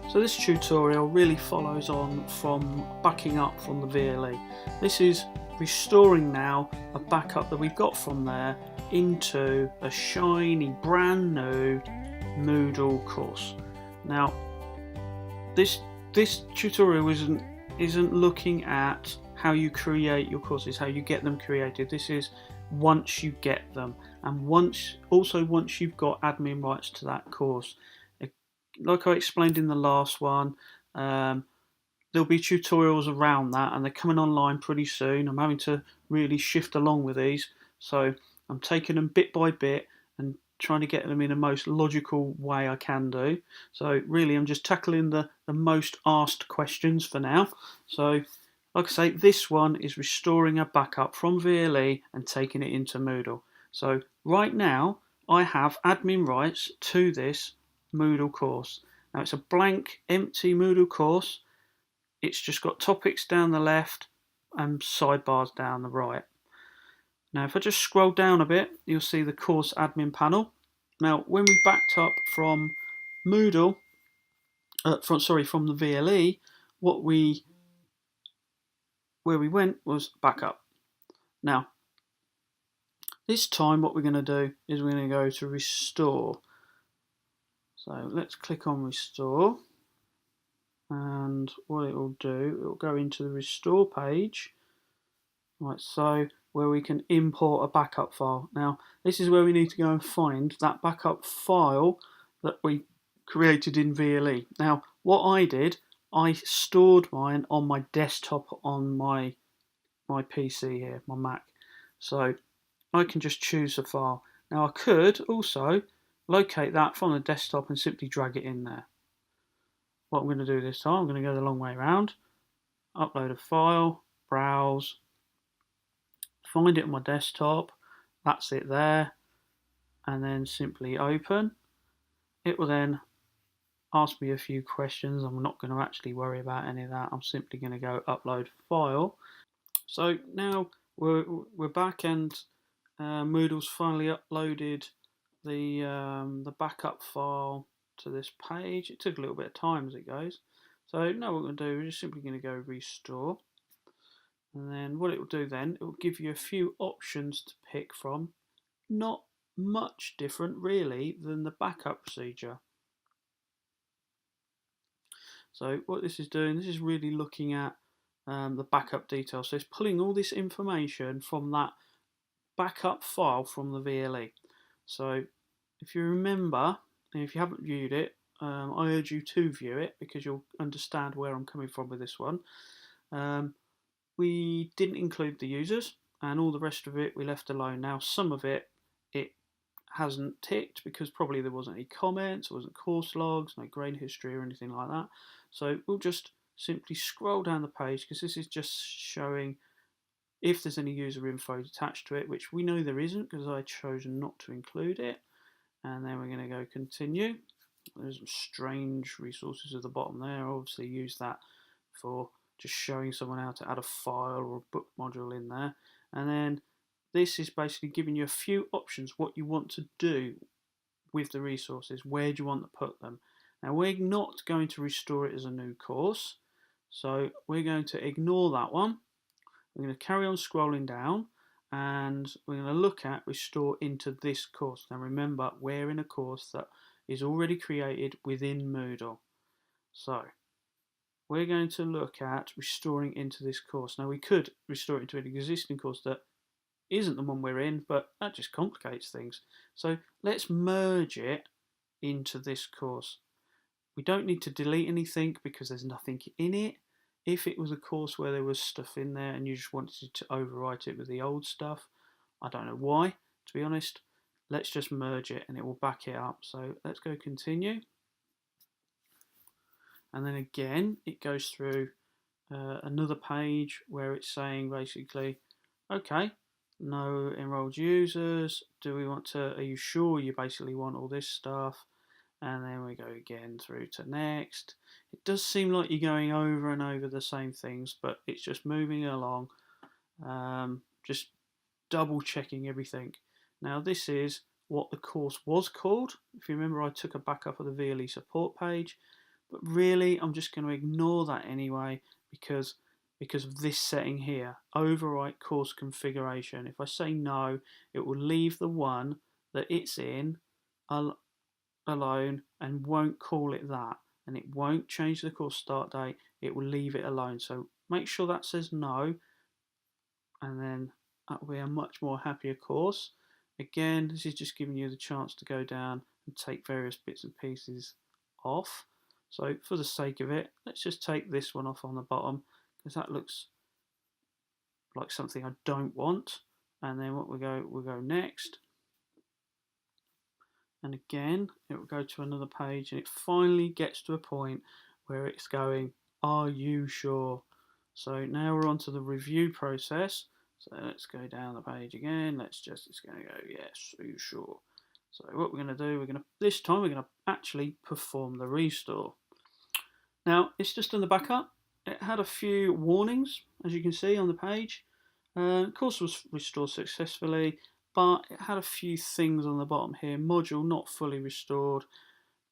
So this tutorial really follows on from backing up from the VLE. This is restoring now a backup that we've got from there into a shiny brand new Moodle course. Now this tutorial isn't looking at how you create your courses, how you get them created. This is once you get them, and once you've got admin rights to that course. Like I explained in the last one, there'll be tutorials around that, and they're coming online pretty soon. I'm having to really shift along with these, so I'm taking them bit by bit and trying to get them in the most logical way I can do. So really, I'm just tackling the most asked questions for now. So like I say, this one is restoring a backup from VLE and taking it into Moodle. So right now, I have admin rights to this Moodle course. Now it's a blank, empty Moodle course. It's just got topics down the left and sidebars down the right. Now if I just scroll down a bit, you'll see the course admin panel. Now when we backed up from Moodle, from the VLE, where we went was backup. Now this time what we're going to do is we're going to go to restore. So let's click on restore, and what it will do, it will go into the restore page, like so, where we can import a backup file. Now this is where we need to go and find that backup file that we created in VLE. Now what I did, I stored mine on my desktop on my PC here, my Mac. So I can just choose a file. Now I could also locate that from the desktop and simply drag it in there. What I'm going to do this time, I'm going to go the long way around, upload a file, browse, find it on my desktop, that's it there, and then simply open. It will then ask me a few questions. I'm not going to actually worry about any of that. I'm simply going to go upload file. So now we're back, and Moodle's finally uploaded the backup file to this page. It took a little bit of time as it goes. So now what we're going to do, we're just simply going to go restore, and then what it will do then, it will give you a few options to pick from. Not much different really than the backup procedure. So what this is doing, this is really looking at the backup details. So it's pulling all this information from that backup file from the VLE. So if you remember, and if you haven't viewed it, I urge you to view it because you'll understand where I'm coming from with this one. We didn't include the users, and all the rest of it we left alone. Now some of it hasn't ticked because probably there wasn't any comments, there wasn't course logs, no grade history or anything like that. So we'll just simply scroll down the page because this is just showing if there's any user info attached to it, which we know there isn't because I chose not to include it. And then we're going to go continue. There's some strange resources at the bottom there. I'll obviously use that for just showing someone how to add a file or a book module in there. And then this is basically giving you a few options what you want to do with the resources. Where do you want to put them? Now we're not going to restore it as a new course, so we're going to ignore that one. We're going to carry on scrolling down, and we're going to look at restore into this course. Now remember, we're in a course that is already created within Moodle. So we're going to look at restoring into this course. Now we could restore it into an existing course that isn't the one we're in, but that just complicates things. So let's merge it into this course. We don't need to delete anything because there's nothing in it. If it was a course where there was stuff in there and you just wanted to overwrite it with the old stuff, I don't know why, to be honest. Let's just merge it and it will back it up. So let's go continue. And then again, it goes through another page where it's saying basically, okay, no enrolled users. Are you sure you basically want all this stuff? And then we go again through to next. It does seem like you're going over and over the same things, but it's just moving along, just double checking everything. Now this is what the course was called. If you remember, I took a backup of the VLE support page. but really I'm just going to ignore that anyway because of this setting here, overwrite course configuration. If I say no, it will leave the one that it's in alone and won't call it that, and it won't change the course start date. It will leave it alone. So make sure that says no, and then that will be a much more happier course. Again, this is just giving you the chance to go down and take various bits and pieces off. So for the sake of it, let's just take this one off on the bottom, because that looks like something I don't want. And then we'll go next. And again, it will go to another page, and it finally gets to a point where it's going, are you sure? So now we're on to the review process. So let's go down the page again. It's going to go, yes, are you sure? So what we're going to do, this time we're going to actually perform the restore. Now, it's just in the backup. It had a few warnings, as you can see on the page. Course was restored successfully, but it had a few things on the bottom here. Module not fully restored,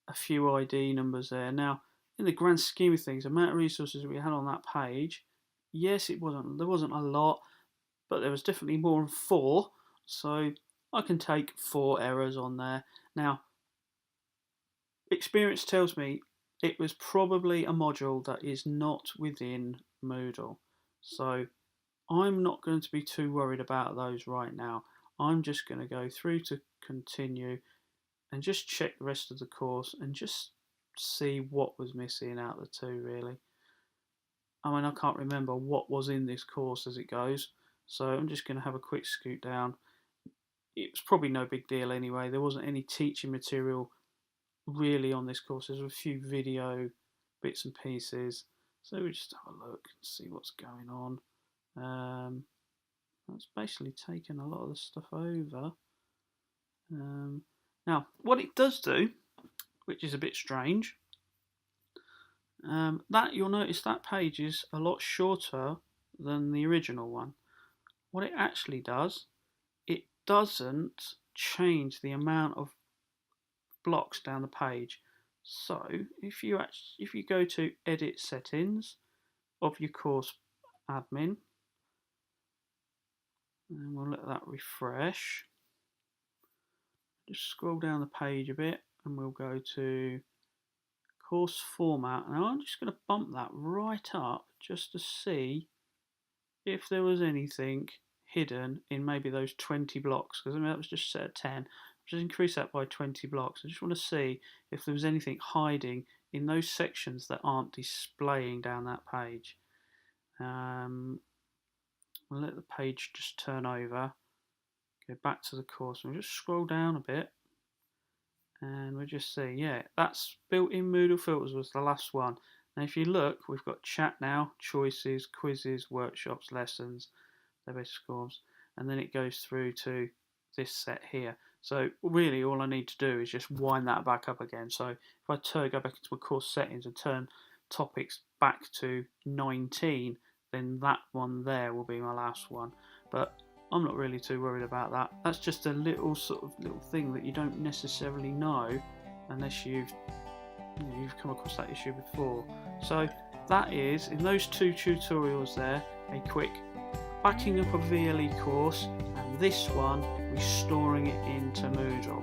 a few ID numbers there. Now, in the grand scheme of things, the amount of resources we had on that page, yes, there wasn't a lot, but there was definitely more than 4. So I can take 4 errors on there. Now, experience tells me it was probably a module that is not within Moodle. So I'm not going to be too worried about those right now. I'm just going to go through to continue and just check the rest of the course and just see what was missing out of the two, really. I mean, I can't remember what was in this course as it goes, so I'm just going to have a quick scoot down. It was probably no big deal anyway. There wasn't any teaching material really on this course. There's a few video bits and pieces, so we just have a look and see what's going on. That's basically taken a lot of the stuff over. Now, what it does do, which is a bit strange, that you'll notice that page is a lot shorter than the original one. What it actually does, it doesn't change the amount of blocks down the page. So if you go to edit settings of your course admin, and we'll let that refresh. Just scroll down the page a bit and we'll go to course format. Now I'm just going to bump that right up just to see if there was anything hidden in maybe those 20 blocks, because I mean that was just set at 10. Just increase that by 20 blocks. I just want to see if there was anything hiding in those sections that aren't displaying down that page. We'll let the page just turn over, go back to the course, and we'll just scroll down a bit, and we'll just see, yeah, that's built-in Moodle filters was the last one. Now if you look, we've got chat now, choices, quizzes, workshops, lessons, their basic scores, and then it goes through to this set here. So really all I need to do is just wind that back up again. So if I go back into my course settings and turn topics back to 19, then that one there will be my last one. But I'm not really too worried about that. That's just a little thing that you don't necessarily know unless you've come across that issue before. So that is, in those 2 tutorials there, a quick backing up a VLE course, and this one restoring it into Moodle.